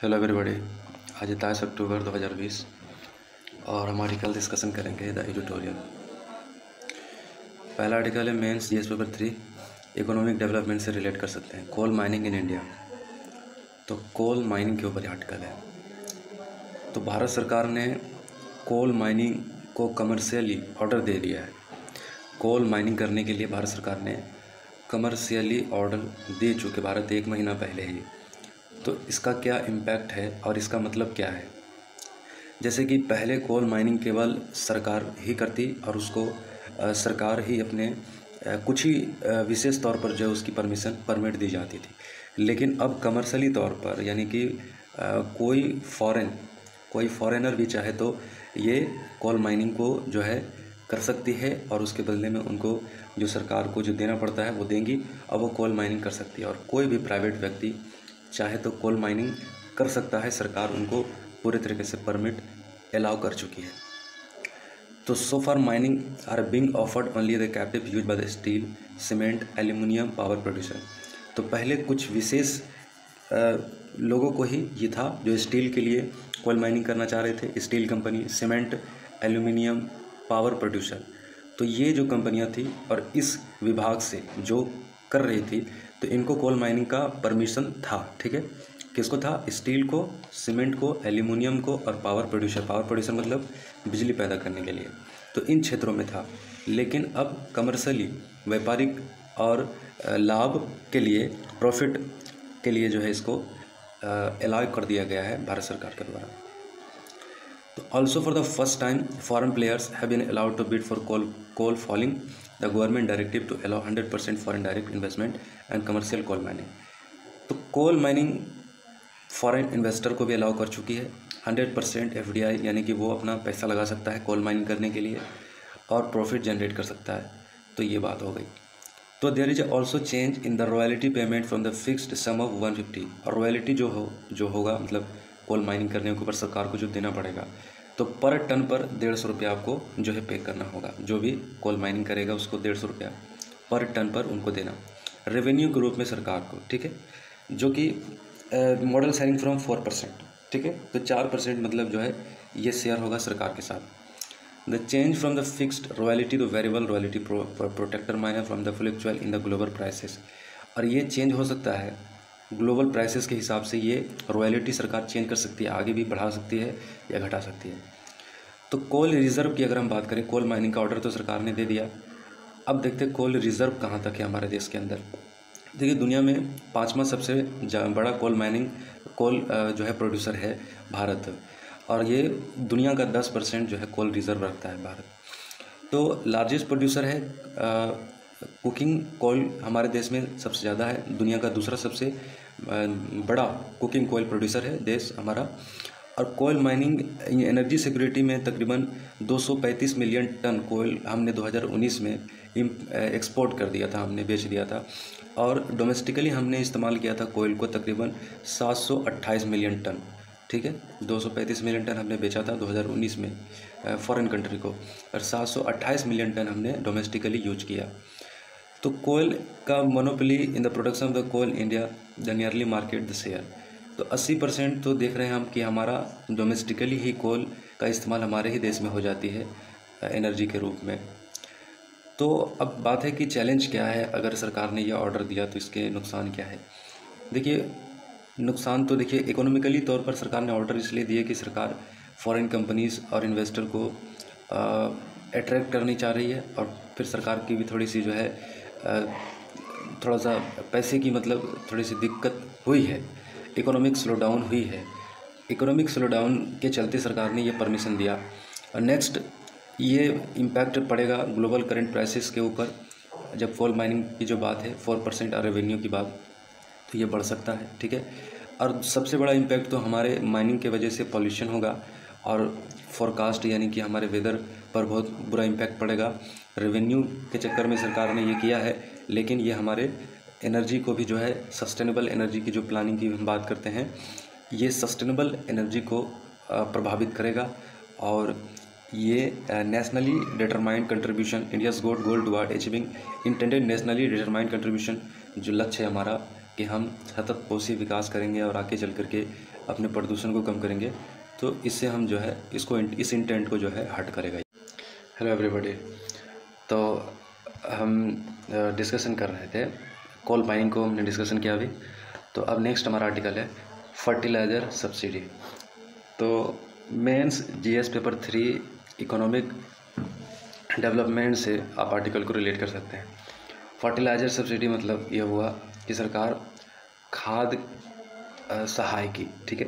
Hello everybody. आज 27 अक्टूबर 2020 और हम आर्टिकल डिस्कशन करेंगे द एडिटोरियल। पहला आर्टिकल है mains GS paper 3, economic development से रिलेट कर सकते हैं, कोल माइनिंग इन इंडिया। तो कोल माइनिंग के ऊपर आर्टिकल है। तो भारत सरकार ने कोल माइनिंग को कमर्शियली ऑर्डर दे दिया है। कोल माइनिंग करने के लिए भारत सरकार ने कमर्शियली ऑर्डर दे चुके भारत 1 महीना पहले ही। तो इसका क्या इम्पैक्ट है और इसका मतलब क्या है? जैसे कि पहले कोल माइनिंग केवल सरकार ही करती और उसको सरकार ही अपने कुछ ही विशेष तौर पर जो उसकी परमिट दी जाती थी। लेकिन अब कमर्शियली तौर पर यानी कि कोई फॉरेनर भी चाहे तो ये कोल माइनिंग को जो है कर सकती है और उसके बदले में उनको जो सरकार को जो देना पड़ता है वो देंगी और वो कोल माइनिंग कर सकती है। और कोई भी प्राइवेट व्यक्ति चाहे तो कोल माइनिंग कर सकता है, सरकार उनको पूरे तरीके से परमिट अलाउ कर चुकी है। तो so far mining are being offered only the capacity use by the steel, cement, aluminium power producer. तो पहले कुछ विशेष लोगों को ही ये था जो स्टील के लिए कोल माइनिंग करना चाह रहे थे, steel company, cement, aluminium, power producer. तो ये जो कंपनियां थी और इस विभाग से जो कर रही थी तो इनको कोल माइनिंग का परमिशन था। ठीक है, किसको था? स्टील को, सीमेंट को, एल्यूमिनियम को और पावर प्रोड्यूसर मतलब बिजली पैदा करने के लिए। तो इन क्षेत्रों में था। लेकिन अब कमर्शियली, व्यापारिक और लाभ के लिए, प्रॉफिट के लिए जो है इसको अलाउ कर दिया गया है भारत सरकार के द्वारा। तो also for the first time foreign players have been allowed to bid for coal following the government directive to allow 100% foreign direct investment and commercial coal mining. तो कोल माइनिंग फॉरेन इन्वेस्टर को भी allow कर चुकी है। 100% FDI यानी कि वो अपना पैसा लगा सकता है कोल माइनिंग करने के लिए और प्रॉफिट जनरेट कर सकता है। तो ये बात हो गई। तो there is also change in the royalty payment from the fixed sum of 150। और रॉयल्टी जो होगा मतलब कोल माइनिंग करने के ऊपर सरकार को जो देना पड़ेगा, तो पर टन पर 150 रुपया आपको जो है पे करना होगा। जो भी कोल माइनिंग करेगा उसको 150 रुपया पर टन पर उनको देना, रेवेन्यू के रूप में सरकार को। ठीक है, जो कि मॉडल शेयरिंग फ्रॉम 4%। ठीक है, तो 4% मतलब जो है ये शेयर होगा सरकार के साथ। The change from the fixed royalty to variable royalty protector miner from the fluctual in the global prices. और ये चेंज हो सकता है ग्लोबल प्राइसेस के हिसाब से। ये रॉयल्टी सरकार चेंज कर सकती है, आगे भी बढ़ा सकती है या घटा सकती है। तो कोल रिज़र्व की अगर हम बात करें, कोल माइनिंग का ऑर्डर तो सरकार ने दे दिया। अब देखते हैं कोल रिज़र्व कहाँ तक है हमारे देश के अंदर। देखिए, दुनिया में 5वां सबसे बड़ा कोल जो है प्रोड्यूसर है भारत, और ये दुनिया का 10% जो है कोल रिज़र्व रखता है भारत। तो लार्जेस्ट प्रोड्यूसर है कुकिंग कोल हमारे देश में सबसे ज़्यादा है। दुनिया का दूसरा सबसे बड़ा कुकिंग कोयल प्रोड्यूसर है देश हमारा। और कोयल माइनिंग एनर्जी सिक्योरिटी में तकरीबन 235 मिलियन टन कोयल हमने 2019 में एक्सपोर्ट कर दिया था, हमने बेच दिया था। और डोमेस्टिकली हमने इस्तेमाल किया था कोयल को तकरीबन 728 मिलियन टन। ठीक है, 235 मिलियन टन हमने बेचा था 2019 में फॉरेन कंट्री को, और 728 मिलियन टन हमने डोमेस्टिकली यूज किया। तो कोयल का monopoly in the production of the coal India the nearly market the share. तो 80% तो देख रहे हैं हम कि हमारा डोमेस्टिकली ही कोल का इस्तेमाल हमारे ही देश में हो जाती है एनर्जी के रूप में। तो अब बात है कि चैलेंज क्या है, अगर सरकार ने यह ऑर्डर दिया तो इसके नुकसान क्या है। देखिए, नुकसान तो देखिए इकोनॉमिकली तौर पर सरकार ने ऑर्डर इसलिए दिए कि सरकार फॉरेन कंपनीज़ और इन्वेस्टर को अट्रैक्ट करनी चाह रही है। और फिर सरकार की भी थोड़ी सी जो है थोड़ा सा पैसे की मतलब थोड़ी सी दिक्कत हुई है, इकोनॉमिक स्लोडाउन हुई है। इकोनॉमिक स्लोडाउन के चलते सरकार ने ये परमिशन दिया। और नेक्स्ट ये इम्पैक्ट पड़ेगा ग्लोबल करंट प्राइसेस के ऊपर। जब कोल माइनिंग की जो बात है 4% रेवेन्यू की बात, तो ये बढ़ सकता है। ठीक है, और सबसे बड़ा इम्पैक्ट तो हमारे माइनिंग के वजह से पॉल्यूशन होगा और फोरकास्ट यानी कि हमारे वेदर पर बहुत बुरा इम्पैक्ट पड़ेगा। रेवेन्यू के चक्कर में सरकार ने ये किया है, लेकिन ये हमारे एनर्जी को भी जो है सस्टेनेबल एनर्जी की जो प्लानिंग की हम बात करते हैं, ये सस्टेनेबल एनर्जी को प्रभावित करेगा। और ये nationally determined contribution India's goal toward achieving intended nationally determined contribution, जो लक्ष्य है हमारा कि हम सतत पोषी विकास करेंगे और आगे चल करके अपने प्रदूषण को कम करेंगे, तो इससे हम जो है इसको इस इंटेंट को जो है हर्ट करेगा। हेलो एवरीबॉडी, तो हम डिस्कशन कर रहे थे कोल माइनिंग को, हमने डिस्कशन किया अभी। तो अब नेक्स्ट हमारा आर्टिकल है फर्टिलाइज़र सब्सिडी। तो mains GS paper 3 economic development से आप आर्टिकल को रिलेट कर सकते हैं। फर्टिलाइज़र सब्सिडी मतलब ये हुआ कि सरकार खाद सहायकी, ठीक है।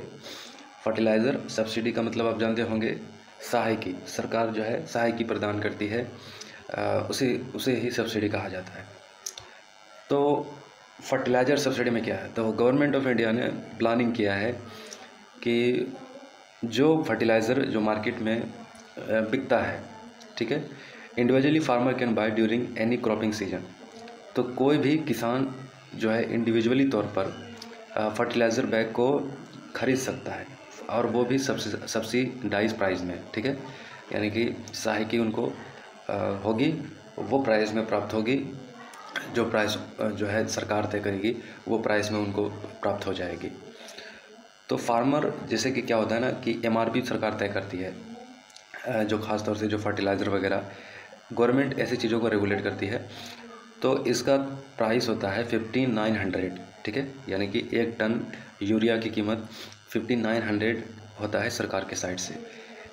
फर्टिलाइज़र सब्सिडी का मतलब आप जानते होंगे सहायकी, सरकार जो है सहायकी प्रदान करती है, उसे ही सब्सिडी कहा जाता है। तो फर्टिलाइज़र सब्सिडी में क्या है, तो गवर्नमेंट ऑफ इंडिया ने प्लानिंग किया है कि जो फर्टिलाइज़र जो मार्केट में बिकता है, ठीक है, individually farmer can by during any cropping season. तो कोई भी किसान जो है इंडिविजुअली तौर पर फर्टिलाइज़र बैग को खरीद सकता है, और वो भी सब्सिडाइज प्राइस में, ठीक है, यानी कि सहायकी उनको होगी, वो प्राइस में प्राप्त होगी, जो प्राइस जो है सरकार तय करेगी वो प्राइस में उनको प्राप्त हो जाएगी। तो फार्मर, जैसे कि क्या होता है ना कि एमआरपी सरकार तय करती है, जो ख़ास तौर से जो फर्टिलाइज़र वगैरह गवर्नमेंट ऐसी चीज़ों को रेगुलेट करती है, तो इसका प्राइस होता है 5900, ठीक है, यानी कि 1 टन यूरिया की कीमत 5900 होता है सरकार के साइड से।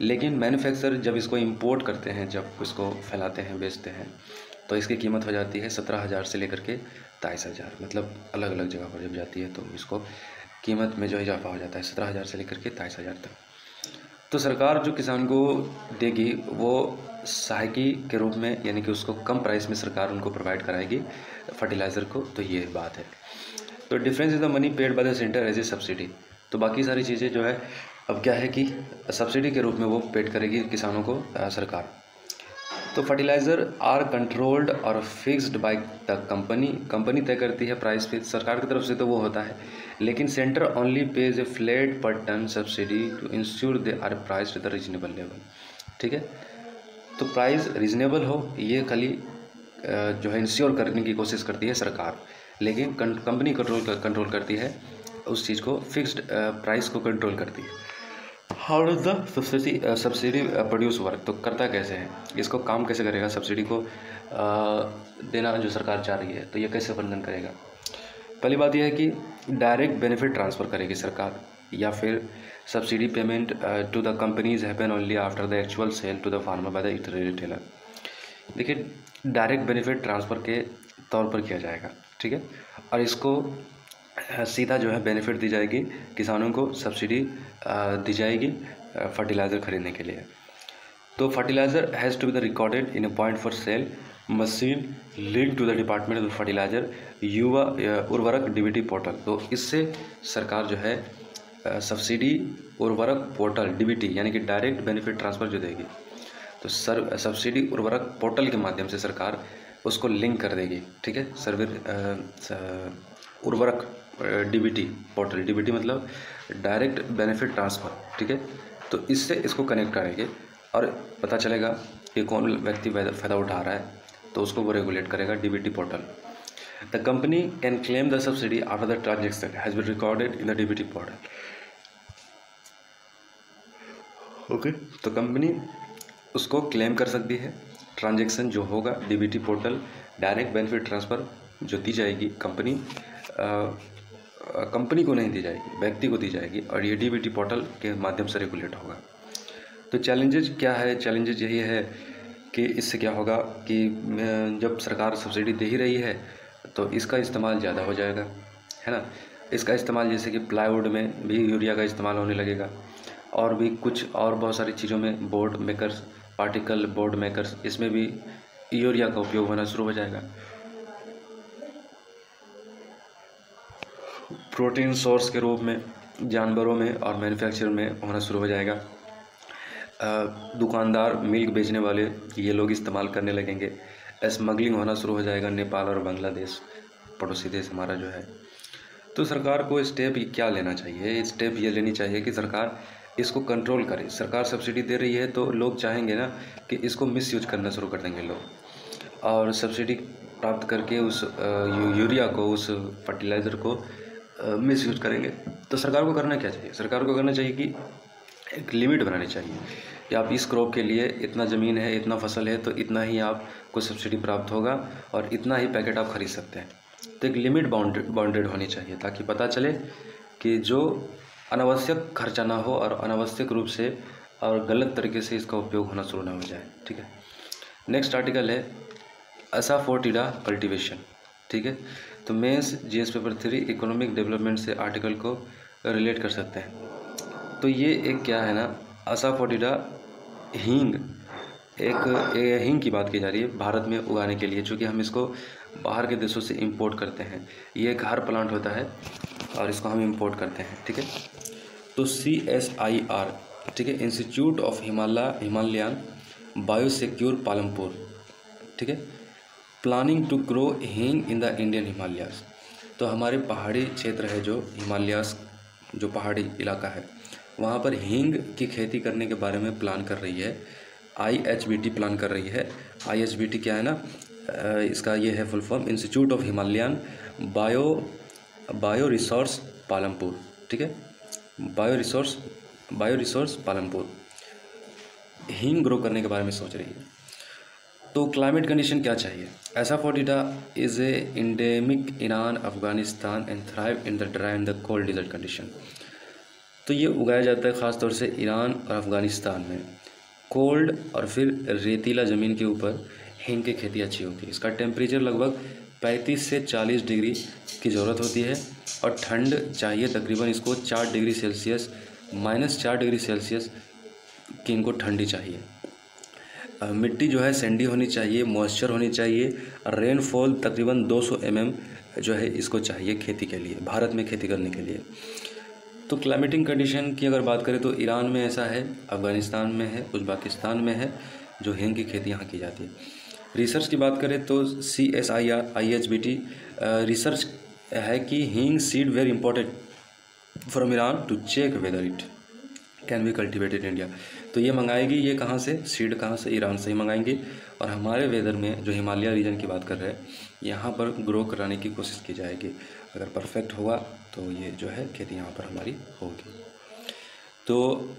लेकिन मैन्युफैक्चरर जब इसको इंपोर्ट करते हैं, जब इसको फैलाते हैं, बेचते हैं, तो इसकी कीमत हो जाती है 17,000 से लेकर के 23,000, मतलब अलग अलग जगह पर जब जाती है तो इसको कीमत में जो इजाफा हो जाता है 17,000 से लेकर के 23,000 तक। तो सरकार जो किसान को देगी वो सहायकी के रूप में, यानी कि उसको कम प्राइस में सरकार उनको प्रोवाइड कराएगी फर्टिलाइज़र को। तो ये बात है। तो difference is the money paid by the centre as a subsidy. तो बाकी सारी चीज़ें जो है अब क्या है कि सब्सिडी के रूप में वो पेड करेगी किसानों को सरकार। तो फर्टिलाइज़र आर कंट्रोल्ड और फिक्स्ड बाय द कंपनी तय करती है प्राइस फिक्स सरकार की तरफ से, तो वो होता है। लेकिन centre only pays a flat per tonne subsidy to ensure they are price the reasonable level, ठीक है। तो प्राइस रीजनेबल हो, ये खाली जो है इंश्योर करने की कोशिश करती है सरकार, लेकिन कंपनी कंट्रोल करती है उस चीज़ को, फिक्स्ड प्राइस को कंट्रोल करती है। How does the subsidy produce work, तो करता कैसे है, इसको काम कैसे करेगा, सब्सिडी को देना जो सरकार चाह रही है, तो ये कैसे बंधन करेगा। पहली बात यह है कि डायरेक्ट बेनिफिट ट्रांसफ़र करेगी सरकार, या फिर subsidy payment to the companies happen only after the actual sale to the farmer by the retailer. देखिए, डायरेक्ट बेनिफिट ट्रांसफ़र के तौर पर किया जाएगा, ठीक है, और इसको सीधा जो है बेनिफिट दी जाएगी किसानों को, सब्सिडी दी जाएगी फर्टिलाइज़र खरीदने के लिए। तो fertiliser has to be the recorded in a point for sale machine link to the department of fertiliser युवा उर्वरक डीबीटी पोर्टल। तो इससे सरकार जो है सब्सिडी उर्वरक पोर्टल डीबीटी, यानी कि डायरेक्ट बेनिफिट ट्रांसफ़र जो देगी, तो सब्सिडी उर्वरक पोर्टल के माध्यम से सरकार उसको लिंक कर देगी, ठीक है। उर्वरक डीबीटी पोर्टल, डीबीटी मतलब डायरेक्ट बेनिफिट ट्रांसफ़र, ठीक है। तो इससे इसको कनेक्ट करेंगे और पता चलेगा कि कौन व्यक्ति फ़ायदा उठा रहा है, तो उसको वो रेगुलेट करेगा DBT portal. The company can claim the subsidy after the transaction has been recorded in the DBT portal. Okay, तो कंपनी उसको क्लेम कर सकती है, ट्रांजेक्शन जो होगा DBT portal, direct benefit transfer जो दी जाएगी कंपनी को नहीं दी जाएगी, व्यक्ति को दी जाएगी, और ये डीबीटी पोर्टल के माध्यम से रेगुलेट होगा। तो चैलेंजेस क्या है, चैलेंजेस यही है कि इससे क्या होगा कि जब सरकार सब्सिडी दे ही रही है तो इसका इस्तेमाल ज़्यादा हो जाएगा, है ना। इसका इस्तेमाल जैसे कि प्लाईवुड में भी यूरिया का इस्तेमाल होने लगेगा, और भी कुछ और बहुत सारी चीज़ों में, board makers, particle board makers, इसमें भी यूरिया का उपयोग होना शुरू हो जाएगा। प्रोटीन सोर्स के रूप में जानवरों में और मैन्युफैक्चर में होना शुरू हो जाएगा। दुकानदार, मिल्क बेचने वाले, ये लोग इस्तेमाल करने लगेंगे। स्मगलिंग होना शुरू हो जाएगा, नेपाल और बांग्लादेश पड़ोसी देश हमारा जो है। तो सरकार को स्टेप क्या लेना चाहिए, स्टेप ये लेनी चाहिए कि सरकार इसको कंट्रोल करे। सरकार सब्सिडी दे रही है तो लोग चाहेंगे ना कि इसको मिसयूज करना शुरू कर देंगे लोग, और सब्सिडी प्राप्त करके उस यूरिया को, उस फर्टिलाइज़र को मिस यूज करेंगे। तो सरकार को करना क्या चाहिए? सरकार को करना चाहिए कि एक लिमिट बनानी चाहिए कि आप इस क्रॉप के लिए इतना ज़मीन है, इतना फसल है, तो इतना ही आपको सब्सिडी प्राप्त होगा और इतना ही पैकेट आप खरीद सकते हैं। तो एक लिमिट बाउंडेड होनी चाहिए ताकि पता चले कि जो अनावश्यक खर्चा ना हो और अनावश्यक रूप से और गलत तरीके से इसका उपयोग होना शुरू ना हो जाए। ठीक है, नेक्स्ट आर्टिकल है असाफोटिडा कल्टीवेशन। ठीक है, तो mains GS paper 3 economic development से आर्टिकल को रिलेट कर सकते हैं। तो ये एक क्या है ना, असाफोटिडा हींग, एक हींग की बात की जा रही है भारत में उगाने के लिए, चूँकि हम इसको बाहर के देशों से इंपोर्ट करते हैं। ये एक हार प्लांट होता है और इसको हम इंपोर्ट करते हैं। ठीक है, तो CSIR, ठीक है, institute of Himalayan biosecure Palampur, ठीक है, प्लानिंग टू ग्रो हींग इन द इंडियन हिमालयास। तो हमारे पहाड़ी क्षेत्र है जो हिमालयास, जो पहाड़ी इलाका है, वहाँ पर हींग की खेती करने के बारे में प्लान कर रही है IHBT, प्लान कर रही है। IHBT क्या है ना, इसका ये है full form, institute of Himalayan bio resource Palampur. ठीक है, बायो रिसोर्स पालमपुर हींग ग्रो करने के बारे में सोच रही है। तो क्लाइमेट कंडीशन क्या चाहिए? Asafoetida is a endemic Iran, Afghanistan and thrive in the dry and the cold desert condition. तो ये उगाया जाता है ख़ास तौर से ईरान और अफ़गानिस्तान में, कोल्ड और फिर रेतीला ज़मीन के ऊपर हींग की खेती अच्छी होती है। इसका टेम्परेचर लगभग 35 से 40 डिग्री की ज़रूरत होती है और ठंड चाहिए तकरीबन इसको 4 डिग्री सेल्सियस, -4 डिग्री सेल्सियस की इनको ठंडी चाहिए। मिट्टी जो है सैंडी होनी चाहिए, मॉइस्चर होनी चाहिए, रेनफॉल तकरीबन 200 mm जो है इसको चाहिए खेती के लिए, भारत में खेती करने के लिए। तो क्लाइमेटिक कंडीशन की अगर बात करें तो ईरान में ऐसा है, अफ़गानिस्तान में है, उज़्बेकिस्तान में है, जो हींग की खेती यहाँ की जाती है। रिसर्च की बात करें तो CSIR IHBT रिसर्च है कि hing seed very important from Iran to check whether it can be cultivated India. तो ये मंगाएगी, ये कहाँ से, सीड कहाँ से, ईरान से ही मंगाएंगे और हमारे वेदर में जो हिमालय रीजन की बात कर रहे हैं यहाँ पर ग्रो कराने की कोशिश की जाएगी। अगर परफेक्ट हुआ तो ये जो है खेती यहाँ पर हमारी होगी। तो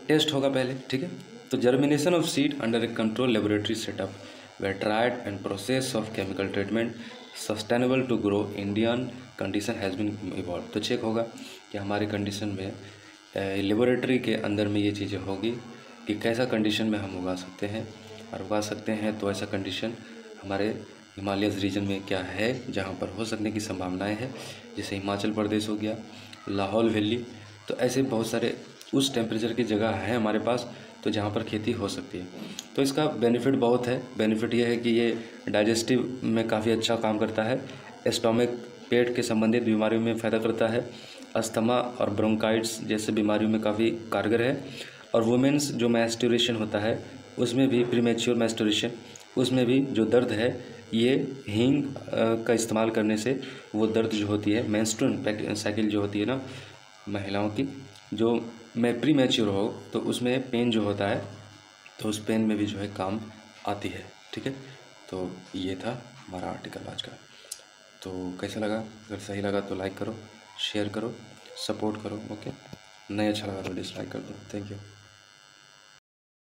टेस्ट होगा पहले, ठीक है। तो germination of seed under a control laboratory setup where tried and process of chemical treatment sustainable to grow Indian condition has been evolve. तो चेक होगा कि हमारे कंडीशन में लेबोरेटरी के अंदर में ये चीज़ें होगी कि कैसा कंडीशन में हम उगा सकते हैं, और उगा सकते हैं तो ऐसा कंडीशन हमारे हिमालयस रीजन में क्या है जहाँ पर हो सकने की संभावनाएं हैं, जैसे हिमाचल प्रदेश हो गया, लाहौल वैली। तो ऐसे बहुत सारे उस टेम्परेचर की जगह है हमारे पास तो जहाँ पर खेती हो सकती है। तो इसका बेनिफिट बहुत है। बेनिफिट ये है कि ये डाइजेस्टिव में काफ़ी अच्छा काम करता है, स्टोमक पेट के संबंधित बीमारियों में फ़ायदा करता है, अस्थमा और ब्रोंकाइटिस जैसे बीमारियों में काफ़ी कारगर है, और वुमेन्स जो मैस्टुरेशन होता है उसमें भी, प्रीमेच्योर मैस्टुरेशन, उसमें भी जो दर्द है ये हींग का इस्तेमाल करने से वो दर्द जो होती है, मेंस्ट्रुअल साइकिल जो होती है ना महिलाओं की, जो मैं प्रीमेच्योर हो तो उसमें पेन जो होता है तो उस पेन में भी जो है काम आती है, ठीक है। तो ये था हमारा आर्टिकल आज का। तो कैसा लगा? अगर सही लगा तो लाइक करो, शेयर करो, सपोर्ट करो, ओके। नहीं अच्छा लगा तो डिसलाइक कर दो। Thank you.